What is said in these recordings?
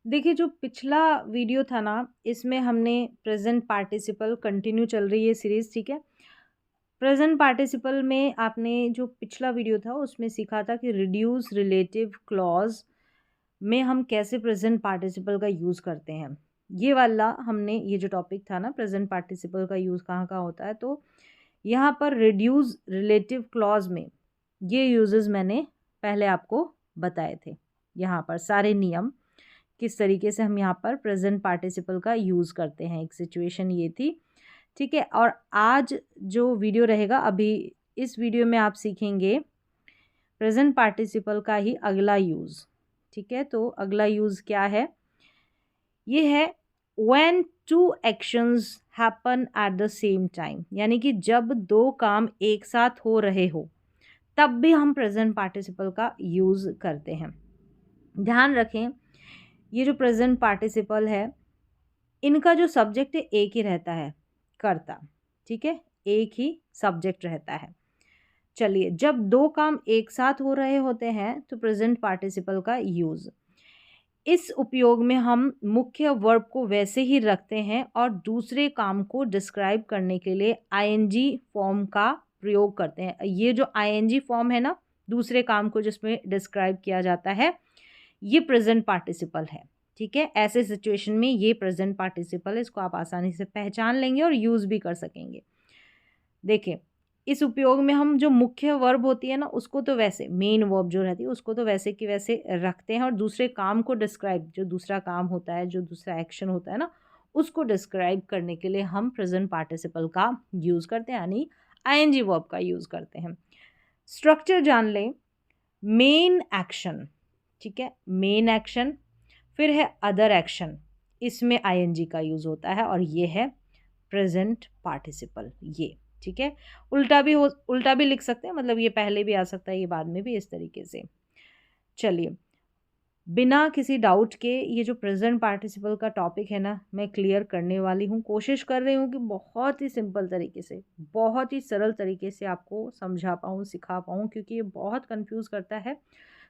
देखिए, जो पिछला वीडियो था ना, इसमें हमने प्रेजेंट पार्टिसिपल कंटिन्यू चल रही है सीरीज़, ठीक है। प्रेजेंट पार्टिसिपल में आपने जो पिछला वीडियो था उसमें सीखा था कि रिड्यूस रिलेटिव क्लॉज में हम कैसे प्रेजेंट पार्टिसिपल का यूज़ करते हैं। ये वाला हमने, ये जो टॉपिक था ना, प्रेजेंट पार्टिसिपल का यूज़ कहाँ कहाँ होता है, तो यहाँ पर रिड्यूस रिलेटिव क्लॉज में ये यूजेस मैंने पहले आपको बताए थे। यहाँ पर सारे नियम किस तरीके से हम यहाँ पर प्रेजेंट पार्टिसिपल का यूज़ करते हैं, एक सिचुएशन ये थी, ठीक है। और आज जो वीडियो रहेगा, अभी इस वीडियो में आप सीखेंगे प्रेजेंट पार्टिसिपल का ही अगला यूज़, ठीक है। तो अगला यूज़ क्या है, ये है when two actions happen at the same time, यानी कि जब दो काम एक साथ हो रहे हो तब भी हम प्रेजेंट पार्टिसिपल का यूज़ करते हैं। ध्यान रखें, ये जो प्रेजेंट पार्टिसिपल है, इनका जो सब्जेक्ट है एक ही रहता है, कर्ता, ठीक है, एक ही सब्जेक्ट रहता है। चलिए, जब दो काम एक साथ हो रहे होते हैं तो प्रेजेंट पार्टिसिपल का यूज़, इस उपयोग में हम मुख्य वर्ब को वैसे ही रखते हैं और दूसरे काम को डिस्क्राइब करने के लिए आईएनजी फॉर्म का प्रयोग करते हैं। ये जो आईएनजी फॉर्म है ना, दूसरे काम को जिसमें डिस्क्राइब किया जाता है, ये प्रेजेंट पार्टिसिपल है, ठीक है। ऐसे सिचुएशन में ये प्रेजेंट पार्टिसिपल है, इसको आप आसानी से पहचान लेंगे और यूज़ भी कर सकेंगे। देखिए, इस उपयोग में हम जो मुख्य वर्ब होती है ना, उसको तो वैसे, मेन वर्ब जो रहती है उसको तो वैसे कि वैसे रखते हैं, और दूसरे काम को डिस्क्राइब, जो दूसरा काम होता है, जो दूसरा एक्शन होता है ना, उसको डिस्क्राइब करने के लिए हम प्रेजेंट पार्टिसिपल का यूज़ करते हैं, यानी आईएनजी वर्ब का यूज़ करते हैं। स्ट्रक्चर जान लें, मेन एक्शन, ठीक है, मेन एक्शन, फिर है अदर एक्शन, इसमें आईएनजी का यूज़ होता है, और ये है प्रेजेंट पार्टिसिपल, ये, ठीक है। उल्टा भी लिख सकते हैं, मतलब ये पहले भी आ सकता है, ये बाद में भी, इस तरीके से। चलिए, बिना किसी डाउट के ये जो प्रेजेंट पार्टिसिपल का टॉपिक है ना, मैं क्लियर करने वाली हूँ। कोशिश कर रही हूँ कि बहुत ही सिंपल तरीके से, बहुत ही सरल तरीके से आपको समझा पाऊँ, सिखा पाऊँ, क्योंकि ये बहुत कंफ्यूज करता है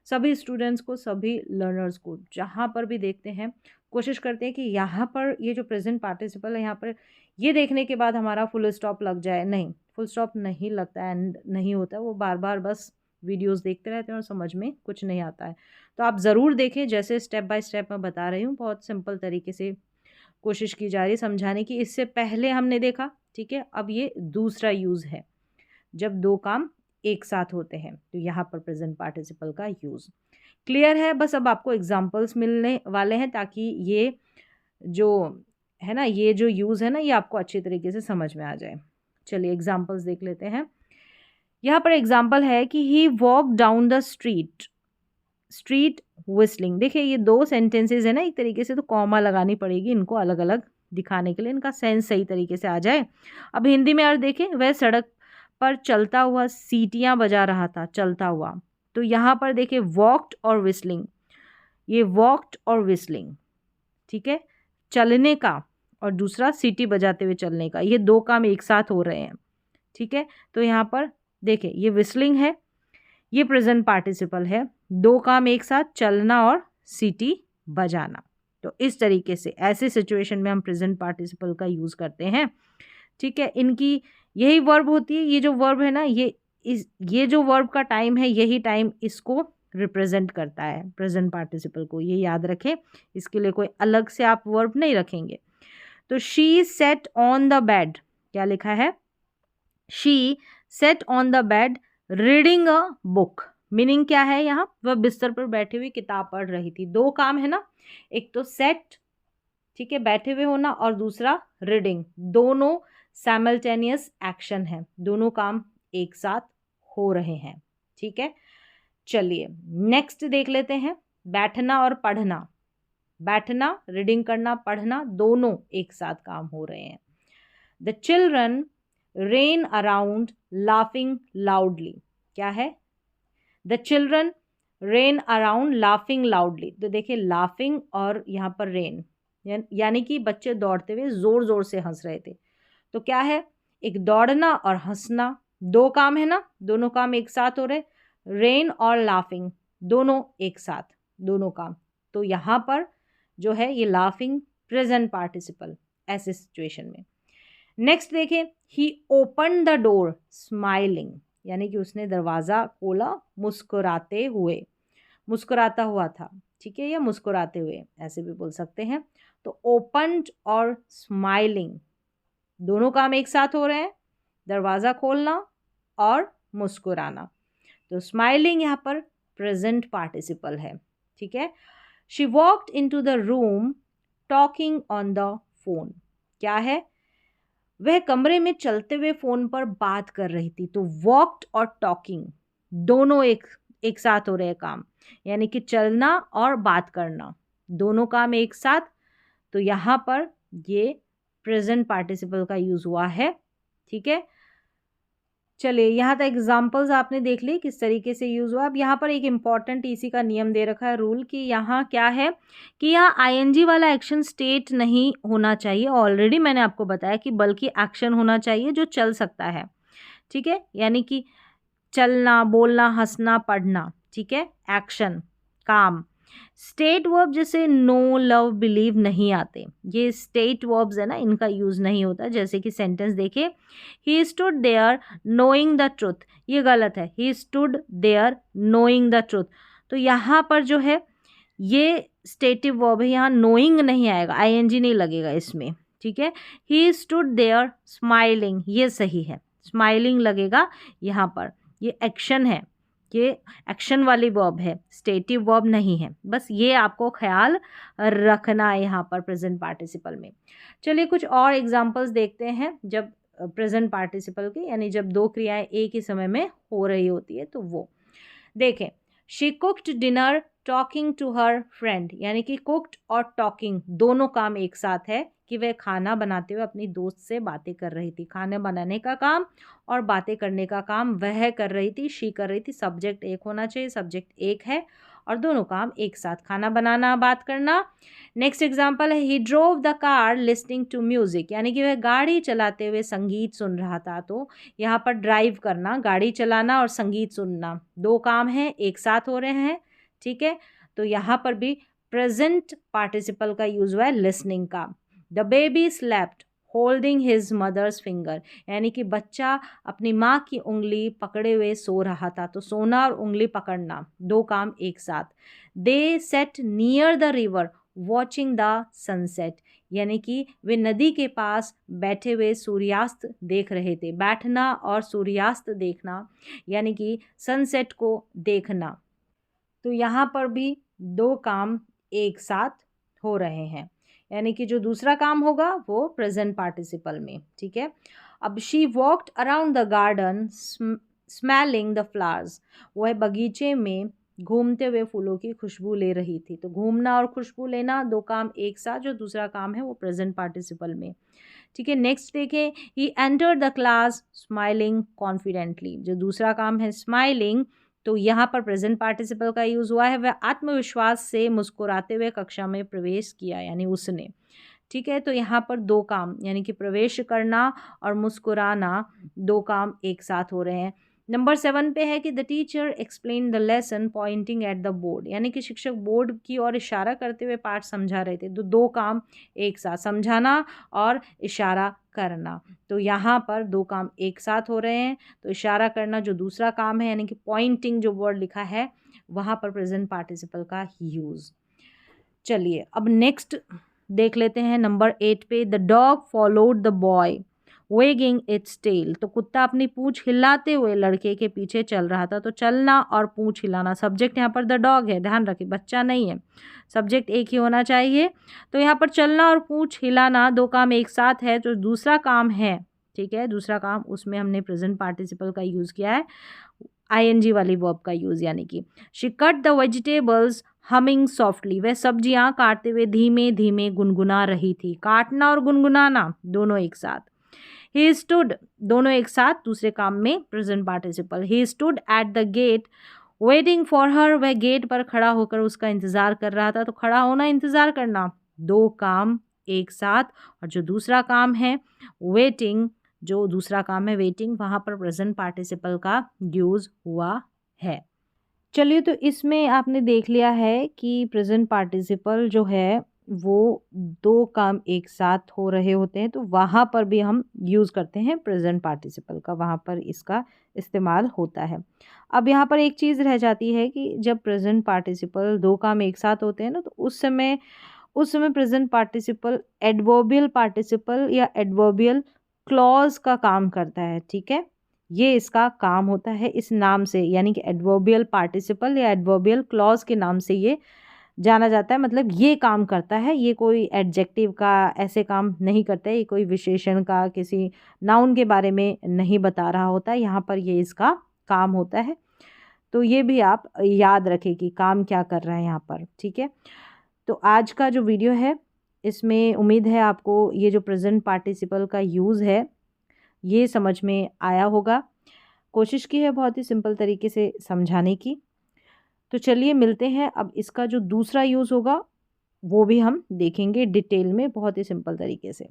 सभी स्टूडेंट्स को, सभी लर्नर्स को। जहाँ पर भी देखते हैं, कोशिश करते हैं कि यहाँ पर ये जो प्रेजेंट पार्टिसिपल है, यहाँ पर ये देखने के बाद हमारा फुल स्टॉप लग जाए। नहीं, फुल स्टॉप नहीं लगता है, एंड नहीं होता है, वो बार बार बस वीडियोस देखते रहते हैं और समझ में कुछ नहीं आता है। तो आप ज़रूर देखें, जैसे स्टेप बाय स्टेप मैं बता रही हूँ, बहुत सिंपल तरीके से कोशिश की जा रही है समझाने की। इससे पहले हमने देखा, ठीक है, अब ये दूसरा यूज़ है, जब दो काम एक साथ होते हैं, तो यहाँ पर प्रेजेंट पार्टिसिपल का यूज़ क्लियर है। बस अब आपको एग्जाम्पल्स मिलने वाले हैं, ताकि ये जो है ना, ये जो यूज़ है ना, ये आपको अच्छी तरीके से समझ में आ जाए। चलिए, एग्जाम्पल्स देख लेते हैं। यहाँ पर एग्जाम्पल है कि he walk down the street, street whistling. देखिए, ये दो सेंटेंसेस है ना, एक तरीके से तो कॉमा लगानी पड़ेगी इनको अलग अलग दिखाने के लिए, इनका सेंस सही तरीके से आ जाए। अब हिंदी में अर्थ देखें, वह सड़क पर चलता हुआ सीटियां बजा रहा था, चलता हुआ। तो यहाँ पर देखिए, वॉक्ड और विस्लिंग, ये वॉक्ड और विस्लिंग, ठीक है, चलने का और दूसरा सीटी बजाते हुए चलने का, ये दो काम एक साथ हो रहे हैं, ठीक है। तो यहाँ पर देखिए, ये विस्लिंग है, ये प्रेजेंट पार्टिसिपल है, दो काम एक साथ, चलना और सीटी बजाना। तो इस तरीके से ऐसे सिचुएशन में हम प्रेजेंट पार्टिसिपल का यूज़ करते हैं, ठीक है। इनकी यही वर्ब होती है, ये जो वर्ब है ना, ये जो वर्ब का टाइम है, यही टाइम इसको रिप्रेजेंट करता है, प्रेजेंट पार्टिसिपल को, ये याद रखें। इसके लिए कोई अलग से आप वर्ब नहीं रखेंगे। तो she said on the bed, क्या लिखा है, she said on the bed reading a book. Meaning क्या है, यहाँ वह बिस्तर पर बैठी हुई किताब पढ़ रही थी। दो काम है ना, एक तो सेट, ठीक है, बैठे हुए होना, और दूसरा रीडिंग, दोनों साइमल्टेनियस एक्शन है, दोनों काम एक साथ हो रहे हैं, ठीक है। चलिए, नेक्स्ट देख लेते हैं, बैठना और पढ़ना। बैठना, रीडिंग करना, पढ़ना, दोनों एक साथ काम हो रहे हैं। The children rain around laughing loudly, क्या है, the children rain around laughing loudly. तो देखिए, लाफिंग और यहाँ पर रेन, यानी कि बच्चे दौड़ते हुए जोर जोर से हंस रहे थे। तो क्या है, एक दौड़ना और हंसना, दो काम है ना, दोनों काम एक साथ हो रहे, रेन और लाफिंग दोनों एक साथ, दोनों काम। तो यहाँ पर जो है ये लाफिंग प्रेजेंट पार्टिसिपल ऐसे सिचुएशन में। नेक्स्ट देखें, ही ओपन द डोर स्माइलिंग, यानी कि उसने दरवाज़ा खोला मुस्कुराते हुए, मुस्कुराता हुआ था, ठीक है, या मुस्कुराते हुए ऐसे भी बोल सकते हैं। तो ओपन्ड और स्माइलिंग दोनों काम एक साथ हो रहे हैं, दरवाज़ा खोलना और मुस्कुराना। तो स्माइलिंग यहाँ पर प्रेजेंट पार्टिसिपल है, ठीक है। She walked into the room talking on the phone, क्या है, वह कमरे में चलते हुए फोन पर बात कर रही थी। तो वॉक्ड और टॉकिंग दोनों एक साथ हो रहे काम, यानी कि चलना और बात करना दोनों काम एक साथ। तो यहाँ पर ये प्रेजेंट पार्टिसिपल का यूज हुआ है, ठीक है। चलिए यहाँ तक एग्जाम्पल्स आपने देख ली किस तरीके से यूज हुआ। अब यहाँ पर एक इम्पॉर्टेंट इसी का नियम दे रखा है रूल कि यहाँ क्या है कि यहाँ आईएनजी वाला एक्शन स्टेट नहीं होना चाहिए, ऑलरेडी मैंने आपको बताया कि बल्कि एक्शन होना चाहिए जो चल सकता है, ठीक है, यानी कि चलना, बोलना, हंसना, पढ़ना, ठीक है, एक्शन, काम। स्टेट वर्ब जैसे नो, लव, बिलीव नहीं आते, ये स्टेट वर्ब्स है ना, इनका यूज नहीं होता। जैसे कि सेंटेंस देखे, he stood there knowing the truth, ये गलत है, he stood there knowing the truth. तो यहाँ पर जो है ये स्टेटिव वर्ब है, यहाँ नोइंग नहीं आएगा, आईएनजी नहीं लगेगा इसमें, ठीक है। ही स्टूड देयर स्माइलिंग, ये सही है, स्माइलिंग लगेगा यहाँ पर, ये एक्शन है, ये एक्शन वाली वर्ब है, स्टेटिव वर्ब नहीं है, बस ये आपको ख्याल रखना है यहाँ पर प्रेजेंट पार्टिसिपल में। चलिए कुछ और एग्जांपल्स देखते हैं जब प्रेजेंट पार्टिसिपल के, यानी जब दो क्रियाएं एक ही समय में हो रही होती है। तो वो देखें, she cooked dinner talking to her friend, यानी कि कुक्ड और टॉकिंग दोनों काम एक साथ है कि वह खाना बनाते हुए अपनी दोस्त से बातें कर रही थी। खाना बनाने का काम और बातें करने का काम वह कर रही थी, शी कर रही थी। सब्जेक्ट एक होना चाहिए, सब्जेक्ट एक है और दोनों काम एक साथ, खाना बनाना, बात करना। नेक्स्ट एग्जाम्पल है, he drove the car listening to music, यानी कि वह गाड़ी चलाते हुए संगीत सुन रहा था। तो यहाँ पर ड्राइव करना, गाड़ी चलाना और संगीत सुनना दो काम हैं, एक साथ हो रहे हैं, ठीक है। तो यहाँ पर भी प्रेजेंट पार्टिसिपल का यूज हुआ है लिसनिंग का। The baby slept holding his mother's finger, यानी कि बच्चा अपनी माँ की उंगली पकड़े हुए सो रहा था। तो सोना और उंगली पकड़ना दो काम एक साथ। They sat near the river watching the sunset, यानी कि वे नदी के पास बैठे हुए सूर्यास्त देख रहे थे। बैठना और सूर्यास्त देखना यानी कि सनसेट को देखना। तो यहाँ पर भी दो काम एक साथ हो रहे हैं, यानी कि जो दूसरा काम होगा वो प्रेजेंट पार्टिसिपल में, ठीक है। अब she walked around the garden smelling the flowers, वह बगीचे में घूमते हुए फूलों की खुशबू ले रही थी। तो घूमना और खुशबू लेना दो काम एक साथ, जो दूसरा काम है वो प्रेजेंट पार्टिसिपल में, ठीक है। नेक्स्ट देखें, he entered the class smiling confidently, जो दूसरा काम है स्माइलिंग, तो यहाँ पर प्रेजेंट पार्टिसिपल का यूज हुआ है। वह आत्मविश्वास से मुस्कुराते हुए कक्षा में प्रवेश किया, यानी उसने, ठीक है। तो यहाँ पर दो काम यानी कि प्रवेश करना और मुस्कुराना दो काम एक साथ हो रहे हैं। नंबर 7 पे है कि the teacher explain the lesson Poynting at the board, यानी कि शिक्षक बोर्ड की ओर इशारा करते हुए पाठ समझा रहे थे। तो दो काम एक साथ, समझाना और इशारा करना। तो यहाँ पर दो काम एक साथ हो रहे हैं। तो इशारा करना जो दूसरा काम है, यानी कि पॉइंटिंग जो वर्ड लिखा है वहाँ पर प्रेजेंट पार्टिसिपल का यूज। चलिए अब नेक्स्ट देख लेते हैं नंबर 8 पे, the dog followed the boy wagging its tail, तो कुत्ता अपनी पूंछ हिलाते हुए लड़के के पीछे चल रहा था। तो चलना और पूंछ हिलाना, सब्जेक्ट यहाँ पर द डॉग है, ध्यान रखिए बच्चा नहीं है, सब्जेक्ट एक ही होना चाहिए। तो यहाँ पर चलना और पूंछ हिलाना दो काम एक साथ है, जो दूसरा काम है, ठीक है, दूसरा काम उसमें हमने प्रेजेंट पार्टिसिपल का यूज़ किया है, आईएनजी वाली वर्ब का यूज़, यानी कि she cut the vegetables humming softly, वह सब्जियां काटते हुए धीमे धीमे गुनगुना रही थी। काटना और गुनगुनाना दोनों एक साथ। ही स्टूड दोनों एक साथ, दूसरे काम में present participle. He stood at the gate waiting for her, वह गेट पर खड़ा होकर उसका इंतज़ार कर रहा था। तो खड़ा होना, इंतज़ार करना दो काम एक साथ। और जो दूसरा काम है वेटिंग, जो दूसरा काम है वेटिंग, वहाँ पर प्रेजेंट पार्टिसिपल का यूज़ हुआ है। चलिए तो इसमें आपने देख लिया है कि प्रेजेंट पार्टिसिपल जो है वो दो काम एक साथ हो रहे होते हैं तो वहाँ पर भी हम यूज़ करते हैं प्रेजेंट पार्टिसिपल का, वहाँ पर इसका इस्तेमाल होता है। अब यहाँ पर एक चीज़ रह जाती है कि जब प्रेजेंट पार्टिसिपल दो काम एक साथ होते हैं ना, तो उस समय प्रेजेंट पार्टिसिपल एडवर्बियल पार्टिसिपल या एडवर्बियल क्लॉज का काम करता है, ठीक है। ये इसका काम होता है इस नाम से, यानी कि एडवर्बियल पार्टिसिपल या एडवर्बियल क्लॉज के नाम से ये जाना जाता है। मतलब ये काम करता है, ये कोई एडजेक्टिव का ऐसे काम नहीं करता है, ये कोई विशेषण का किसी नाउन के बारे में नहीं बता रहा होता है, यहाँ पर ये इसका काम होता है। तो ये भी आप याद रखें कि काम क्या कर रहा है यहाँ पर, ठीक है। तो आज का जो वीडियो है इसमें उम्मीद है आपको ये जो प्रेजेंट पार्टिसिपल का यूज़ है ये समझ में आया होगा। कोशिश की है बहुत ही सिंपल तरीके से समझाने की। तो चलिए मिलते हैं, अब इसका जो दूसरा यूज़ होगा वो भी हम देखेंगे डिटेल में बहुत ही सिंपल तरीके से।